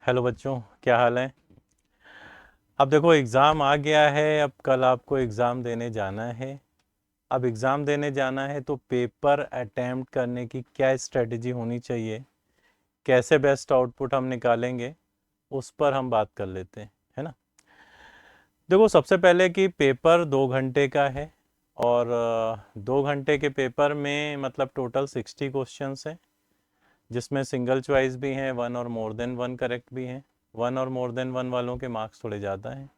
Hello बच्चों, क्या हाल है। अब देखो एग्ज़ाम आ गया है। अब कल आपको एग्ज़ाम देने जाना है। अब एग्ज़ाम देने जाना है तो पेपर अटेम्प्ट करने की क्या स्ट्रेटजी होनी चाहिए, कैसे बेस्ट आउटपुट हम निकालेंगे, उस पर हम बात कर लेते हैं, है ना। देखो सबसे पहले कि पेपर 2 घंटे का है और 2 घंटे के पेपर में मतलब टोटल 60 क्वेश्चंस हैं, जिसमें सिंगल चॉइस भी हैं, वन और मोर देन वन करेक्ट भी हैं। वन और मोर देन वन वालों के मार्क्स थोड़े ज़्यादा हैं।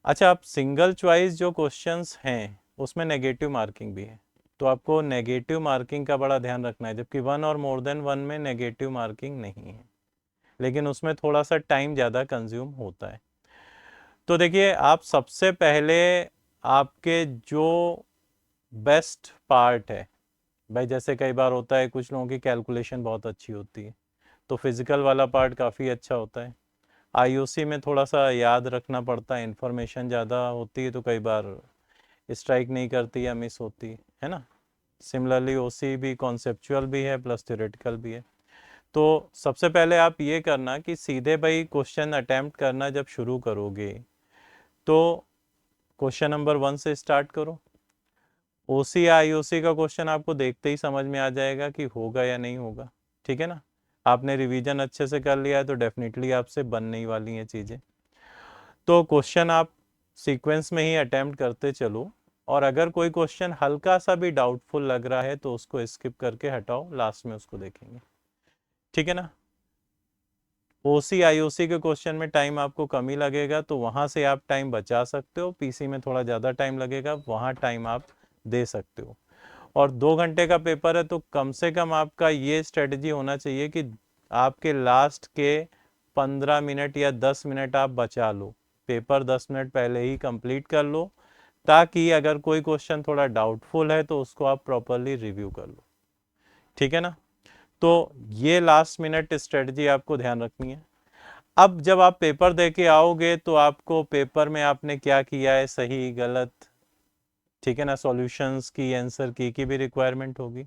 अच्छा, आप सिंगल चॉइस जो क्वेश्चंस हैं उसमें नेगेटिव मार्किंग भी है, तो आपको नेगेटिव मार्किंग का बड़ा ध्यान रखना है, जबकि वन और मोर देन वन में नेगेटिव मार्किंग नहीं है, लेकिन उसमें थोड़ा सा टाइम ज़्यादा कंज्यूम होता है। तो देखिए, आप सबसे पहले आपके जो बेस्ट पार्ट है, भाई जैसे कई बार होता है कुछ लोगों की कैलकुलेशन बहुत अच्छी होती है, तो फिजिकल वाला पार्ट काफ़ी अच्छा होता है। आईओसी में थोड़ा सा याद रखना पड़ता है, इन्फॉर्मेशन ज़्यादा होती है तो कई बार स्ट्राइक नहीं करती या मिस होती है ना। सिमिलरली ओसी भी कॉन्सेप्चुअल भी है प्लस थ्योरेटिकल भी है। तो सबसे पहले आप ये करना कि सीधे भाई क्वेश्चन अटेम्प्ट करना जब शुरू करोगे तो क्वेश्चन नंबर 1 से स्टार्ट करो। ओसी या आईओसी का क्वेश्चन आपको देखते ही समझ में आ जाएगा कि होगा या नहीं होगा, ठीक है ना। आपने रिवीजन अच्छे से कर लिया है तो डेफिनेटली आपसे बनने ही वाली हैं चीज़ें। तो क्वेश्चन आप सीक्वेंस में ही अटेम्प्ट करते चलो, और अगर कोई क्वेश्चन हल्का सा भी डाउटफुल लग रहा है तो उसको स्किप करके हटाओ, लास्ट में उसको देखेंगे, ठीक है ना। ओसी आईओसी के क्वेश्चन में टाइम आपको कम ही लगेगा तो वहां से आप टाइम बचा सकते हो, पीसी में थोड़ा ज़्यादा टाइम लगेगा, वहां टाइम आप दे सकते हो। और 2 घंटे का पेपर है तो कम से कम आपका ये स्ट्रेटजी होना चाहिए कि आपके लास्ट के 15 मिनट या 10 मिनट आप बचा लो, पेपर 10 मिनट पहले ही कंप्लीट कर लो, ताकि अगर कोई क्वेश्चन थोड़ा डाउटफुल है तो उसको आप प्रॉपरली रिव्यू कर लो, ठीक है ना। तो ये लास्ट मिनट स्ट्रेटजी आपको ध्यान रखनी है। अब जब आप पेपर दे के आओगे तो आपको पेपर में आपने क्या किया है, सही गलत, ठीक है ना, सॉल्यूशंस की, आंसर की भी रिक्वायरमेंट होगी।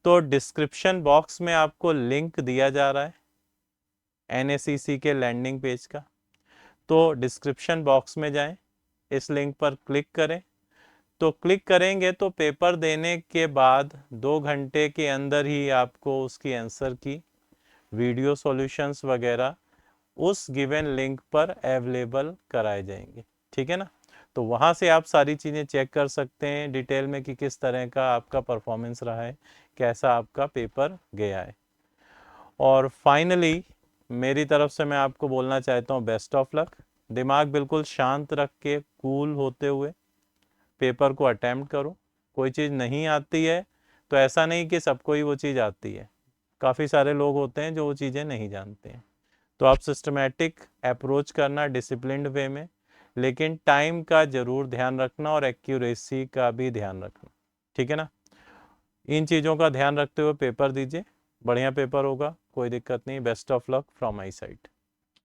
तो डिस्क्रिप्शन बॉक्स में आपको लिंक दिया जा रहा है एनएसीसी के लैंडिंग पेज का। तो डिस्क्रिप्शन बॉक्स में जाएं, इस लिंक पर क्लिक करें। तो क्लिक करेंगे तो पेपर देने के बाद 2 घंटे के अंदर ही आपको उसकी आंसर की वीडियो सॉल्यूशंस वगैरह उस गिवन लिंक पर अवेलेबल कराए जाएंगे, ठीक है ना। तो वहाँ से आप सारी चीज़ें चेक कर सकते हैं डिटेल में कि किस तरह का आपका परफॉर्मेंस रहा है, कैसा आपका पेपर गया है। और फाइनली मेरी तरफ से मैं आपको बोलना चाहता हूँ बेस्ट ऑफ लक। दिमाग बिल्कुल शांत रख के कूल होते हुए पेपर को अटेम्प्ट करो। कोई चीज़ नहीं आती है तो ऐसा नहीं कि सबको ही वो चीज़ आती है, काफ़ी सारे लोग होते हैं जो वो चीज़ें नहीं जानते हैं। तो आप सिस्टमेटिक अप्रोच करना डिसिप्लिन्ड वे में, लेकिन टाइम का ज़रूर ध्यान रखना और एक्यूरेसी का भी ध्यान रखना, ठीक है ना। इन चीज़ों का ध्यान रखते हुए पेपर दीजिए, बढ़िया पेपर होगा, कोई दिक्कत नहीं। Best of luck from my side.